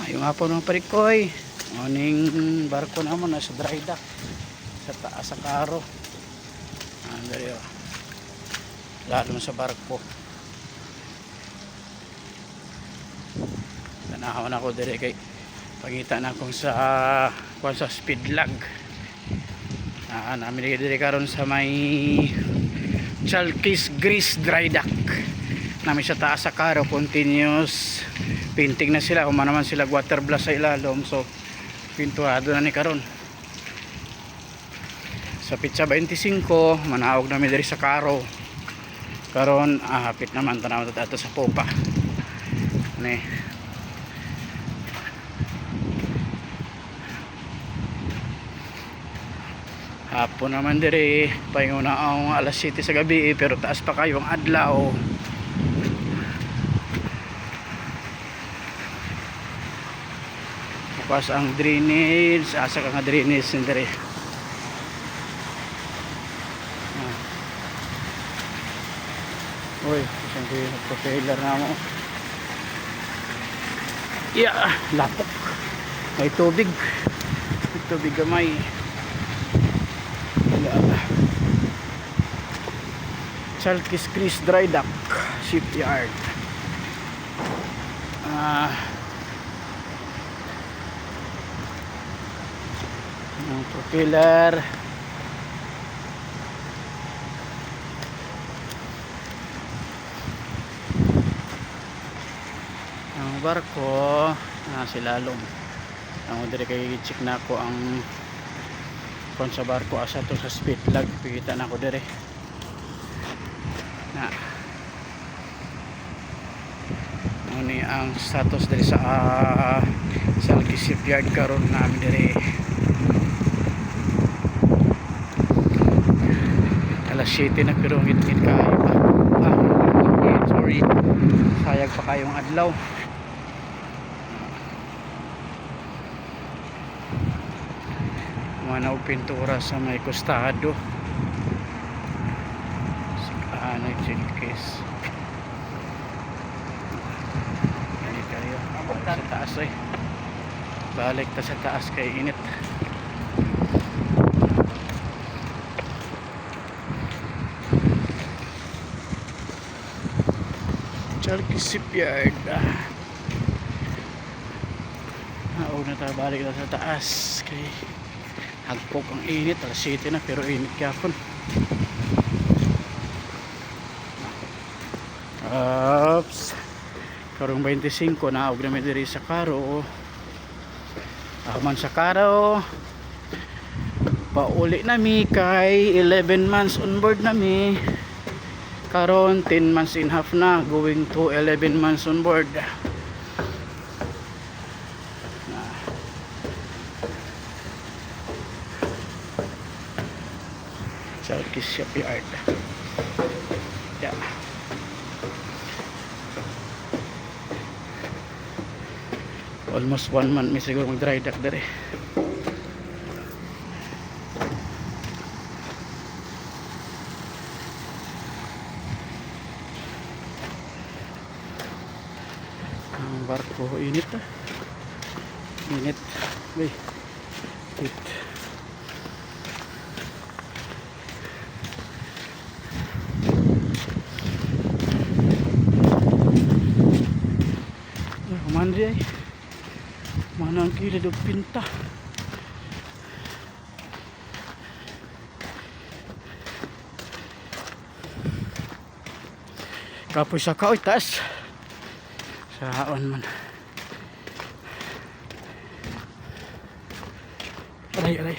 Yung hapon ng parikoy, morning barko naman nasa dry dock sa taas sa karo. Andali lalo sa barko. Tanahaw na ako dire kay pangita na akong sa speed lag. Namin dire karon sa may Chalkis Grease dry dock. Namin sa taas sa karo, continuous painting na sila, uma naman sila water blast sa ilalom, so pintuado na ni karon sa pitsa 25 manaog namin diri sa karo karon. Hapit naman tanaw ato sa popa ni hapon naman diri paingon na ang alas 7 sa gabi pero taas pa kayo ang adlaw. Bukas ang drainage, asa ka nga drainage diri. Uy, isang propeller na mo. Yeah, lapok. May tubig. May tubig gamay. Chalkis Grease dry dock shipyard. Ang propeller ang barko nasa lalong ang dire kay check na ako ang kon sa barko asa to sa speed lag pikita na ako dire na ni ang status dire sa Chalkis shipyard karon namin dire alas 7 na pero ngit-ngit kayo pa. Sorry, sayag pa kayong adlaw. Manaw pintura sa may kostado sa Chalkis. Yan kayo sa taas eh. Balik ta sa taas kay init. Chalkis shipyard. Na tayo balik na sa taas kay hagpok ang init. Alas 7 na pero init kapon. Oops, karong 25 na og namin diri sa karo. Aman sa karo pauli nami kay 11 months on board nami. Karon 10 months and half na going to 11 months on board. Chalkis shipyard. Yeah. Almost 1 month may siguro mag dry dock dere. Ang barko init init wait kumandri ay mana ang kilid o pinta kapoy sa kaoy taas sa haon man. Aray